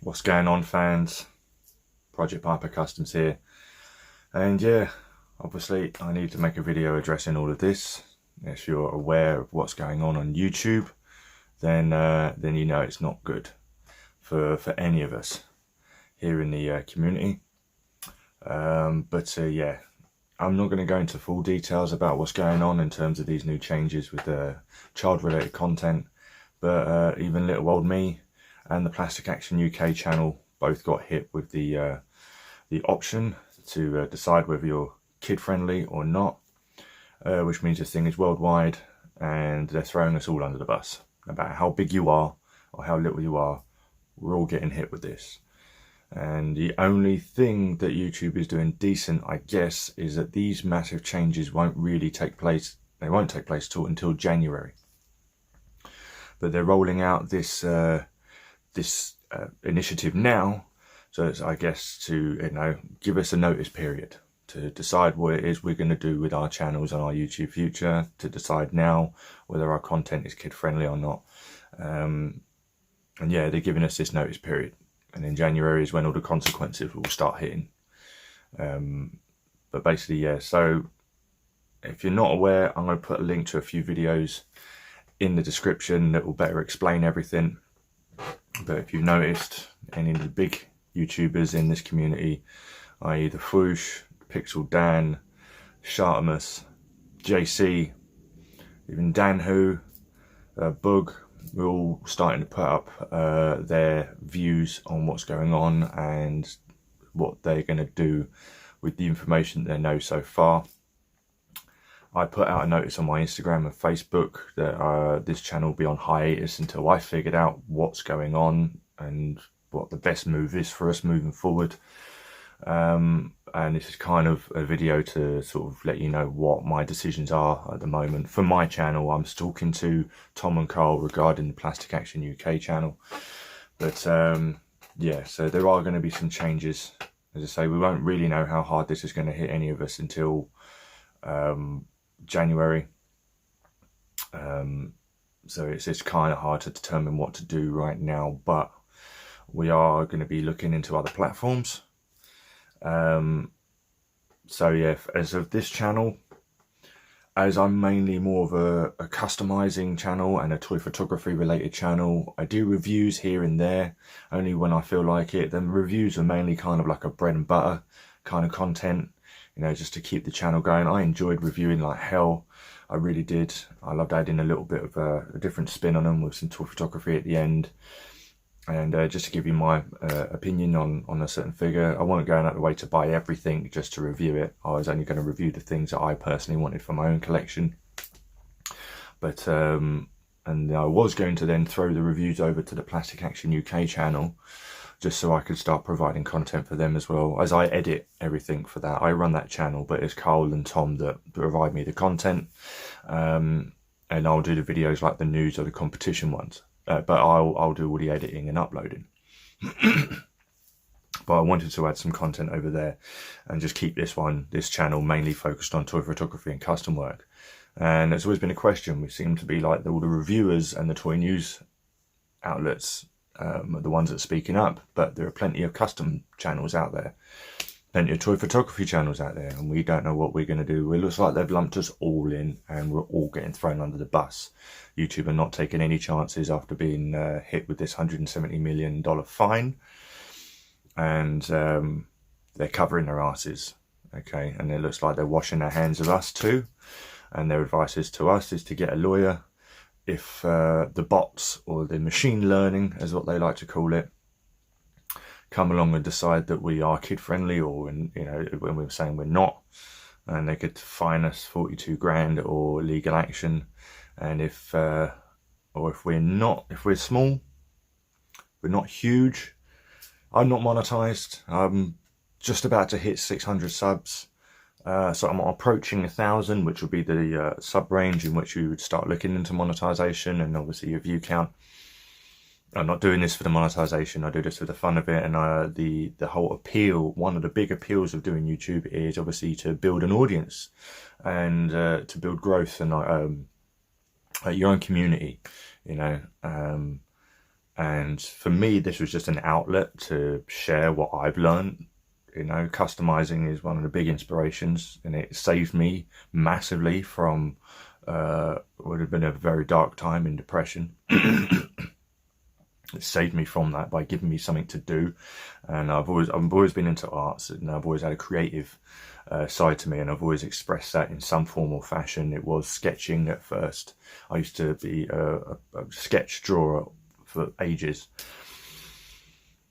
What's going on, fans? Project Piper Customs here, and yeah, obviously I need to make a video addressing all of this. If you're aware of what's going on YouTube, then you know it's not good for any of us here in the community. Yeah, I'm not going to go into full details about what's going on in terms of these new changes with the child-related content, but even little old me and the Plastic Action UK channel both got hit with the option to decide whether you're kid-friendly or not, which means this thing is worldwide, and they're throwing us all under the bus. About how big you are or how little you are, we're all getting hit with this. And the only thing that YouTube is doing decent, I guess, is that these massive changes won't really take place. They won't take place until January. But they're rolling out this initiative now, so it's, I guess, to give us a notice period to decide what it is we're going to do with our channels and our YouTube future, to decide now whether our content is kid friendly or not. And yeah, they're giving us this notice period, and in January is when all the consequences will start hitting. But basically, yeah, so if you're not aware, I'm going to put a link to a few videos in the description that will better explain everything. But if you've noticed, any of the big YouTubers in this community, i.e. the Fwoosh, Pixel Dan, Shartimus, JC, even Dan Who, Bug, we're all starting to put up their views on what's going on and what they're going to do with the information they know so far. I put out a notice on my Instagram and Facebook that this channel will be on hiatus until I figured out what's going on and what the best move is for us moving forward. And this is kind of a video to sort of let you know what my decisions are at the moment. For my channel, I'm talking to Tom and Carl regarding the Plastic Action UK channel. But yeah, so there are going to be some changes. As I say, we won't really know how hard this is going to hit any of us until January. So it's kind of hard to determine what to do right now, but we are going to be looking into other platforms. So yeah, as of this channel, as I'm mainly more of a customizing channel and a toy photography related channel, I do reviews here and there only when I feel like it. Then reviews are mainly kind of like a bread and butter kind of content, you know, just to keep the channel going. I enjoyed reviewing like hell. I really did. I loved adding a little bit of a different spin on them with some toy photography at the end. And just to give you my opinion on a certain figure, I wasn't going out of the way to buy everything just to review it. I was only going to review the things that I personally wanted for my own collection. But and I was going to then throw the reviews over to the Plastic Action UK channel, just so I could start providing content for them as well, as I edit everything for that. I run that channel, but it's Carl and Tom that provide me the content, and I'll do the videos like the news or the competition ones. But I'll do all the editing and uploading. But I wanted to add some content over there and just keep this channel mainly focused on toy photography and custom work. And it's always been a question. We seem to be like all the reviewers and the toy news outlets are the ones that are speaking up, but there are plenty of custom channels out there, plenty of toy photography channels out there, and we don't know what we're going to do. It looks like they've lumped us all in and we're all getting thrown under the bus. YouTube are not taking any chances after being hit with this $170 million fine, and they're covering their asses, okay? And it looks like they're washing their hands of us too, and their advice is to us is to get a lawyer if the bots, or the machine learning as what they like to call it, come along and decide that we are kid friendly, or when we're saying we're not, and they could fine us 42 grand or legal action. And if we're small, we're not huge. I'm not monetized. I'm just about to hit 600 subs, so I'm approaching 1,000, which will be the sub range in which you would start looking into monetization, and obviously your view count. I'm not doing this for the monetization. I do this for the fun of it, and the whole appeal. One of the big appeals of doing YouTube is obviously to build an audience and to build growth and your own community, you know. And for me, this was just an outlet to share what I've learned. You know, customizing is one of the big inspirations, and it saved me massively from what would have been a very dark time in depression. It saved me from that by giving me something to do. And I've always been into arts, and I've always had a creative side to me, and I've always expressed that in some form or fashion. It was sketching at first. I used to be a sketch drawer for ages.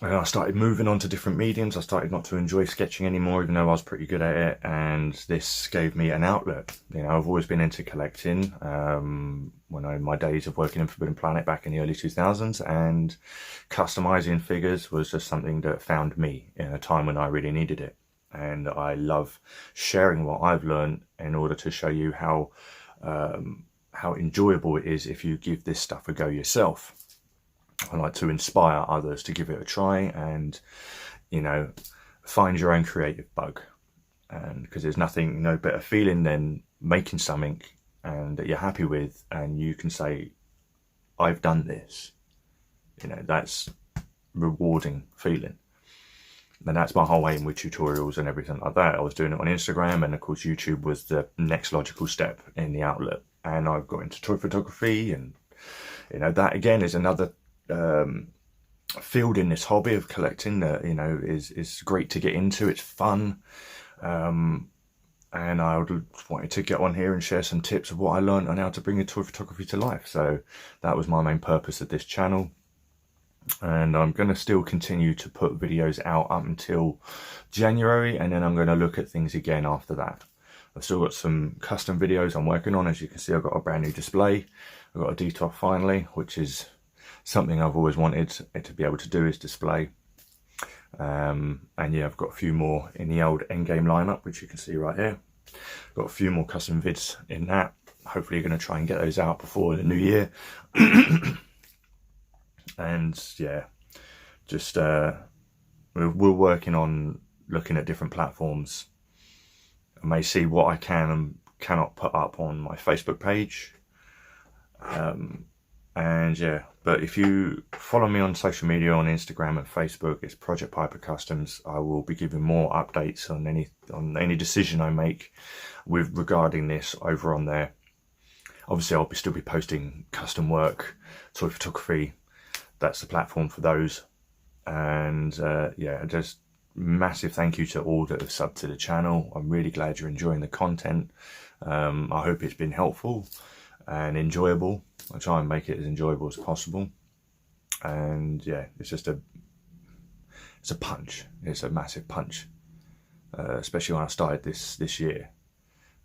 And I started moving on to different mediums. I started not to enjoy sketching anymore, even though I was pretty good at it. And this gave me an outlet. You know, I've always been into collecting. When I my days of working in Forbidden Planet back in the early 2000s, and customizing figures was just something that found me in a time when I really needed it. And I love sharing what I've learned in order to show you how enjoyable it is if you give this stuff a go yourself. I like to inspire others to give it a try and, you know, find your own creative bug. And because there's nothing, no better feeling than making something and that you're happy with, and you can say, I've done this. You know, that's rewarding feeling. And that's my whole aim with tutorials and everything like that. I was doing it on Instagram, and of course YouTube was the next logical step in the outlet. And I've got into toy photography, and, you know, that again is another field in this hobby of collecting that, you know, is great to get into. It's fun, and I wanted to get on here and share some tips of what I learned on how to bring your toy photography to life. So that was my main purpose of this channel, and I'm going to still continue to put videos out up until January, and then I'm going to look at things again after that. I've still got some custom videos I'm working on. As you can see, I've got a brand new display. I've got a DTOF finally, which is something I've always wanted to be able to do, is display. And yeah, I've got a few more in the old endgame lineup, which you can see right here. Got a few more custom vids in that. Hopefully you're going to try and get those out before the new year. And yeah, just we're working on looking at different platforms. I may see what I can and cannot put up on my Facebook page. And yeah, but if you follow me on social media, on Instagram and Facebook, it's Project Piper Customs. I will be giving more updates on any decision I make with regarding this over on there. Obviously, I'll still be posting custom work, toy photography. That's the platform for those. And yeah, just massive thank you to all that have subbed to the channel. I'm really glad you're enjoying the content. I hope it's been helpful and enjoyable. I try and make it as enjoyable as possible. And yeah, it's just it's a punch. It's a massive punch, especially when I started this year,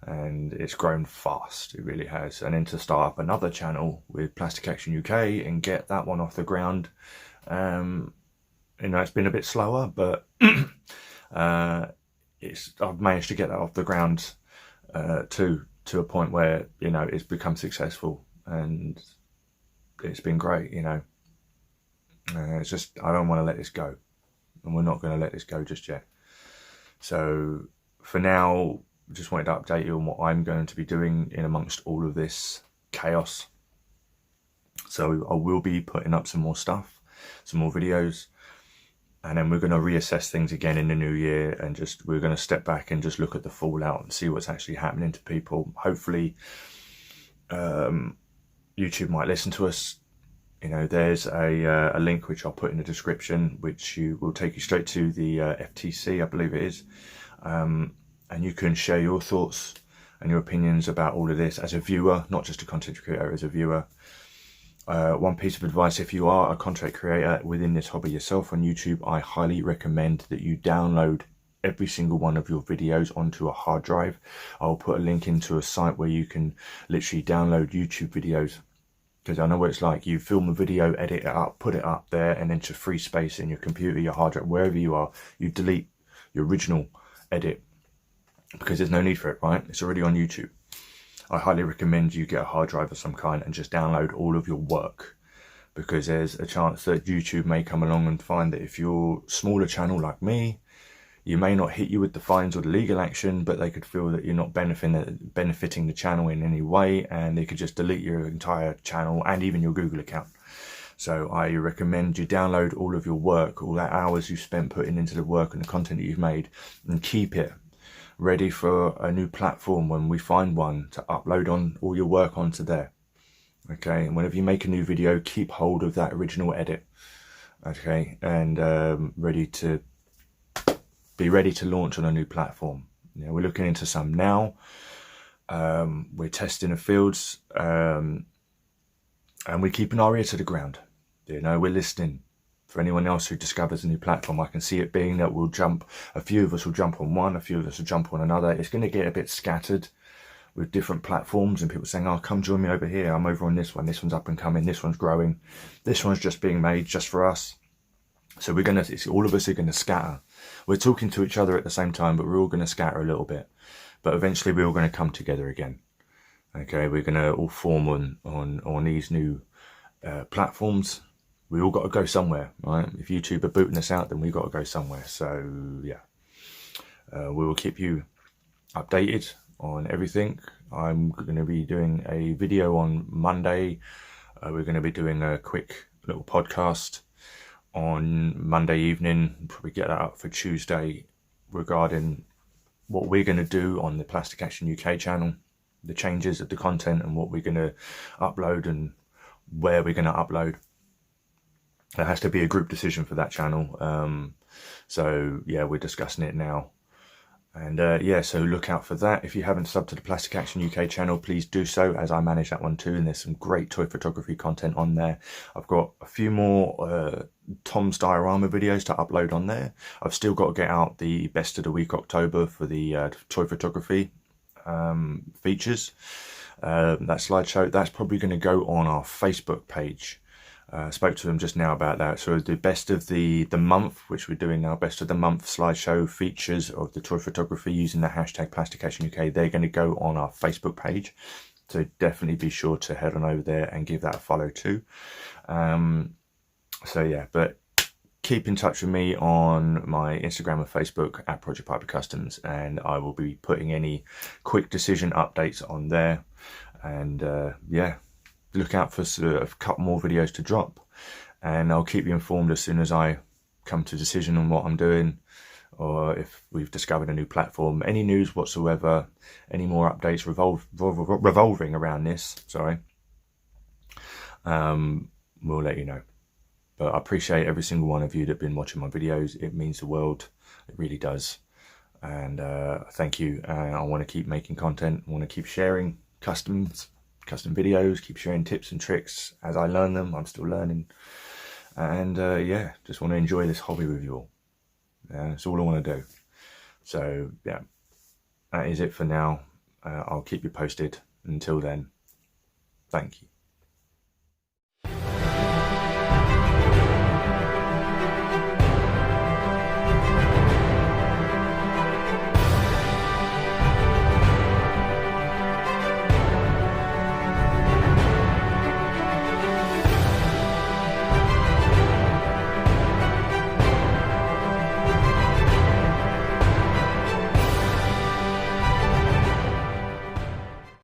and it's grown fast. It really has. And then to start up another channel with Plastic Action UK and get that one off the ground, you know, it's been a bit slower, but I've managed to get that off the ground to a point where, you know, it's become successful, and it's been great. You know, it's just, I don't want to let this go, and we're not going to let this go just yet. So for now, just wanted to update you on what I'm going to be doing in amongst all of this chaos. So I will be putting up some more stuff, some more videos, and then we're going to reassess things again in the new year, and we're going to step back and just look at the fallout and see what's actually happening to people. Hopefully YouTube might listen to us. You know, there's a link which I'll put in the description, which will take you straight to the FTC, I believe it is, and you can share your thoughts and your opinions about all of this as a viewer, not just a content creator, as a viewer. One piece of advice: if you are a content creator within this hobby yourself on YouTube, I highly recommend that you download every single one of your videos onto a hard drive. I'll put a link into a site where you can literally download YouTube videos, because I know what it's like. You film a video, edit it up, put it up there, and into free space in your computer, your hard drive, wherever you are, you delete your original edit because there's no need for it, right? It's already on YouTube. I highly recommend you get a hard drive of some kind and just download all of your work, because there's a chance that YouTube may come along and find that if you're a smaller channel like me, you may not hit you with the fines or the legal action, but they could feel that you're not benefiting the channel in any way, and they could just delete your entire channel and even your Google account. So I recommend you download all of your work, all that hours you spent putting into the work and the content that you've made, and keep it ready for a new platform when we find one to upload on all your work onto there. Okay, and whenever you make a new video, keep hold of that original edit. Okay, and be ready to launch on a new platform. You know, we're looking into some now. We're testing the fields, and we're keeping our ear to the ground. You know, we're listening for anyone else who discovers a new platform. I can see it being that a few of us will jump on one, a few of us will jump on another. It's going to get a bit scattered with different platforms and people saying, oh, come join me over here. I'm over on this one. This one's up and coming. This one's growing. This one's just being made just for us. So all of us are going to scatter. We're talking to each other at the same time, but we're all going to scatter a little bit. But eventually we're all going to come together again. Okay, we're going to all form on these new platforms. We all got to go somewhere, right? If YouTube are booting us out, then we've got to go somewhere. So yeah, we will keep you updated on everything. I'm going to be doing a video on Monday. We're going to be doing a quick little podcast on Monday evening. Probably get that up for Tuesday regarding what we're going to do on the Plastic Action UK channel, the changes of the content and what we're going to upload and where we're going to upload. It has to be a group decision for that channel. So yeah, we're discussing it now. And yeah, so look out for that. If you haven't subbed to the Plastic Action UK channel, please do so, as I manage that one too. And there's some great toy photography content on there. I've got a few more Tom's diorama videos to upload on there. I've still got to get out the Best of the Week October for the toy photography features. That slideshow, that's probably going to go on our Facebook page. I spoke to them just now about that. So the best of the month, which we're doing now, best of the month slideshow features of the toy photography using the hashtag Plastic Action UK, they're going to go on our Facebook page. So definitely be sure to head on over there and give that a follow too. So yeah, but keep in touch with me on my Instagram and Facebook at Project Piper Customs, and I will be putting any quick decision updates on there. And yeah, look out for a couple more videos to drop, and I'll keep you informed as soon as I come to a decision on what I'm doing, or if we've discovered a new platform, any news whatsoever, any more updates revolving around this, sorry, we'll let you know. But I appreciate every single one of you that have been watching my videos. It means the world, it really does. And thank you. I want to keep making content. I want to keep sharing custom videos, keep sharing tips and tricks as I learn them. I'm still learning. And yeah, just want to enjoy this hobby with you all. That's all I want to do. So yeah, that is it for now. I'll keep you posted. Until then, thank you.